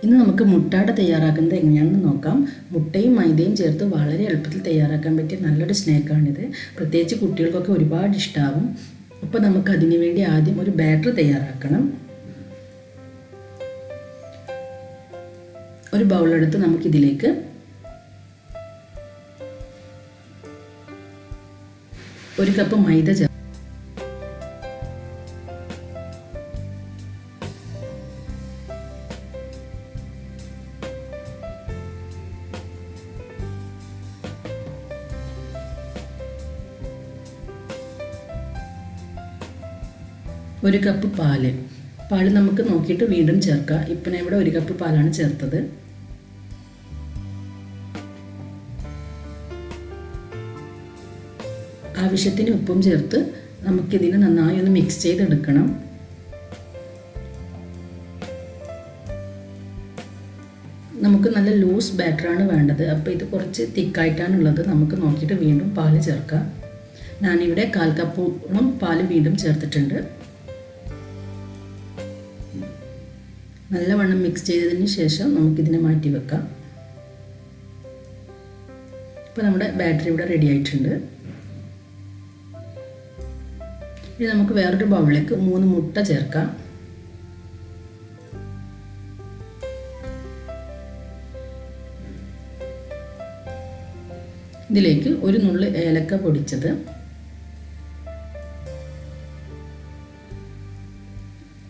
ഇന്ന് നമുക്ക് മുട്ടയട തയ്യാറാക്കുന്നത് എങ്ങനെയാണെന്ന് നോക്കാം. മുട്ടയും മൈദയും ചേർത്ത് വളരെ എളുപ്പത്തിൽ തയ്യാറാക്കാൻ പറ്റിയ നല്ലൊരു സ്നാക്കാണിത്. പ്രത്യേകിച്ച് കുട്ടികൾക്കൊക്കെ ഒരുപാട് ഇഷ്ടമാവും. അപ്പോൾ നമുക്ക് അതിനു വേണ്ടി ആദ്യം ഒരു ബാറ്റർ തയ്യാറാക്കണം. ഒരു ബൗളെടുത്ത് നമുക്കിതിലേക്ക് ഒരു കപ്പ് മൈദ ചേർക്കാം. ഒരു കപ്പ് പാല് നമുക്ക് നോക്കിയിട്ട് വീണ്ടും ചേർക്കാം. ഇപ്പം ഞാൻ ഇവിടെ ഒരു കപ്പ് പാലാണ് ചേർത്തത്. ആവശ്യത്തിന് ഉപ്പും ചേർത്ത് നമുക്കിതിനെ നന്നായി ഒന്ന് മിക്സ് ചെയ്തെടുക്കണം. നമുക്ക് നല്ല ലൂസ് ബാറ്ററാണ് വേണ്ടത്. അപ്പോൾ ഇത് കുറച്ച് തിക്കായിട്ടാണുള്ളത്. നമുക്ക് നോക്കിയിട്ട് വീണ്ടും പാല് ചേർക്കാം. ഞാനിവിടെ 1/4 കപ്പോളം പാല് വീണ്ടും ചേർത്തിട്ടുണ്ട്. നല്ലവണ്ണം മിക്സ് ചെയ്തതിന് ശേഷം നമുക്കിതിനെ മാറ്റി വെക്കാം. ഇപ്പോൾ നമ്മുടെ ബാറ്ററി ഇവിടെ റെഡി ആയിട്ടുണ്ട്. ഇനി നമുക്ക് വേറൊരു ബൗളിലേക്ക് 3 മുട്ട ചേർക്കാം. ഇതിലേക്ക് ഒരു നുള്ള് ഏലക്ക പൊടിച്ചത്,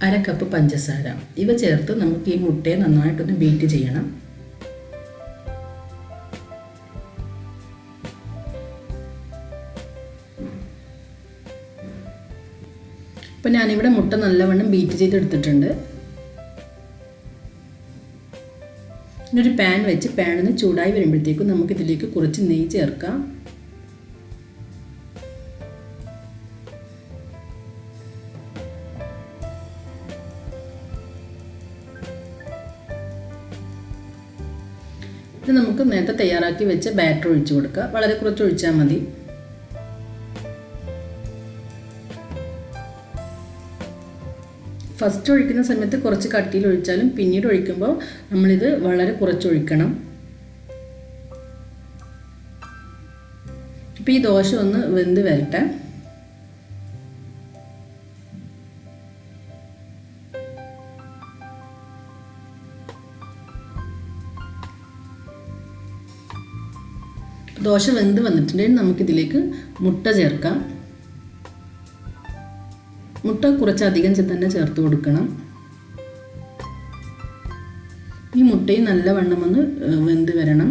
1/2 കപ്പ് പഞ്ചസാര ഇവ ചേർത്ത് നമുക്ക് ഈ മുട്ടയെ നന്നായിട്ടൊന്ന് ബീറ്റ് ചെയ്യണം. അപ്പോൾ ഞാനിവിടെ മുട്ട നല്ലവണ്ണം ബീറ്റ് ചെയ്തെടുത്തിട്ടുണ്ട്. ഇനി ഒരു പാൻ വെച്ച് പാനിന് ചൂടായി വരുമ്പോഴത്തേക്കും നമുക്കിതിലേക്ക് കുറച്ച് നെയ്യ് ചേർക്കാം. ഇത് നമുക്ക് നേരത്തെ തയ്യാറാക്കി വെച്ച ബാറ്റർ ഒഴിച്ചു കൊടുക്കുക. വളരെ കുറച്ച് ഒഴിച്ചാൽ മതി. ഫസ്റ്റ് ഒഴിക്കുന്ന സമയത്ത് കുറച്ച് കട്ടിയിൽ ഒഴിച്ചാലും പിന്നീട് ഒഴിക്കുമ്പോൾ നമ്മളിത് വളരെ കുറച്ചൊഴിക്കണം. ഇപ്പോൾ ഈ ദോശ ഒന്ന് വെന്ത് വരട്ടെ. ദോശ വെന്ത് വന്നിട്ടുണ്ടെങ്കിൽ നമുക്കിതിലേക്ക് മുട്ട ചേർക്കാം. മുട്ട കുറച്ചധികം തന്നെ ചേർത്ത് കൊടുക്കണം. ഈ മുട്ടയും നല്ലവണ്ണം ഒന്ന് വെന്ത് വരണം.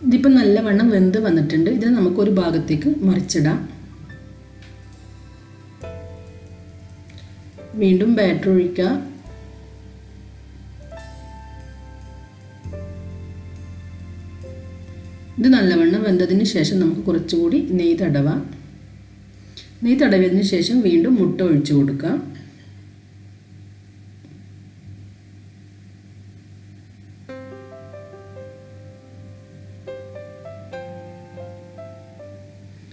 ഇതിപ്പോൾ നല്ലവണ്ണം വെന്ത് വന്നിട്ടുണ്ട്. ഇതിനെ നമുക്കൊരു ഭാഗത്തേക്ക് മറിച്ചിടാം. വീണ്ടും ബാറ്റർ ഒഴിക്കുക. ഇത് നല്ലവണ്ണം വെന്തതിന് ശേഷം നമുക്ക് കുറച്ചുകൂടി നെയ്യ് തടവാം. നെയ്യ് തടവിയതിന് ശേഷം വീണ്ടും മുട്ട ഒഴിച്ചു കൊടുക്കാം.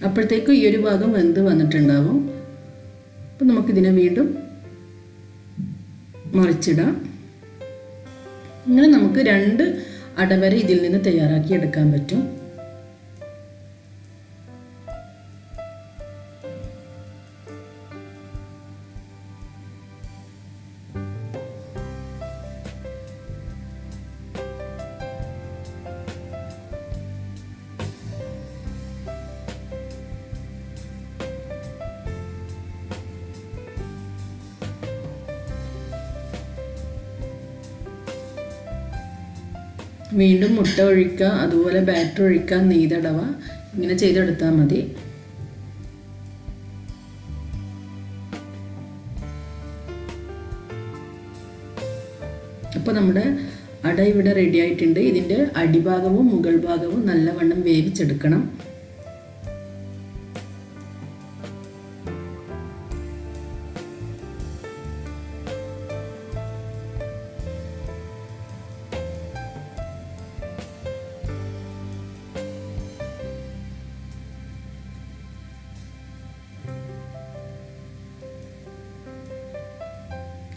അപ്പോഴത്തേക്കും ഈ ഒരു ഭാഗം വെന്ത് വന്നിട്ടുണ്ടാവും. അപ്പം നമുക്കിതിനെ വീണ്ടും മറിച്ചിടാം. ഇങ്ങനെ നമുക്ക് 2 അട വരെ ഇതിൽ നിന്ന് തയ്യാറാക്കി എടുക്കാൻ പറ്റും. വീണ്ടും മുട്ട ഒഴിക്കുക, അതുപോലെ ബാറ്റർ ഒഴിക്കുക, നെയ്യ് തടവുക. ഇങ്ങനെ ചെയ്തെടുത്താൽ മതി. അപ്പോൾ നമ്മുടെ അട ഇവിടെ റെഡി ആയിട്ടുണ്ട്. ഇതിൻ്റെ അടിഭാഗവും മുകൾ ഭാഗവും നല്ലവണ്ണം വേവിച്ചെടുക്കണം.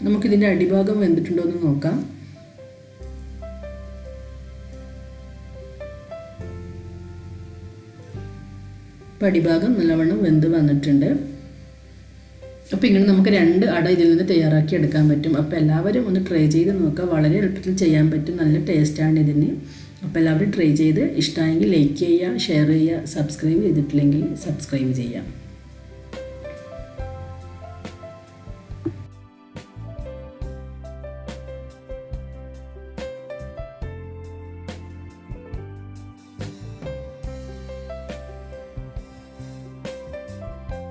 നമുക്കിതിൻ്റെ അടിഭാഗം വെന്തിട്ടുണ്ടോ എന്ന് നോക്കാം. അപ്പോൾ അടിഭാഗം നല്ലവണ്ണം വെന്ത് വന്നിട്ടുണ്ട്. അപ്പോൾ ഇങ്ങനെ നമുക്ക് 2 അട ഇതിൽ നിന്ന് തയ്യാറാക്കി എടുക്കാൻ പറ്റും. അപ്പോൾ എല്ലാവരും ഒന്ന് ട്രൈ ചെയ്ത് നോക്കുക. വളരെ എളുപ്പത്തിൽ ചെയ്യാൻ പറ്റും. നല്ല ടേസ്റ്റാണ് ഇതിന്. അപ്പോൾ എല്ലാവരും ട്രൈ ചെയ്ത് ഇഷ്ടമായെങ്കിൽ ലൈക്ക് ചെയ്യുക, ഷെയർ ചെയ്യുക, സബ്സ്ക്രൈബ് ചെയ്തിട്ടില്ലെങ്കിൽ സബ്സ്ക്രൈബ് ചെയ്യുക.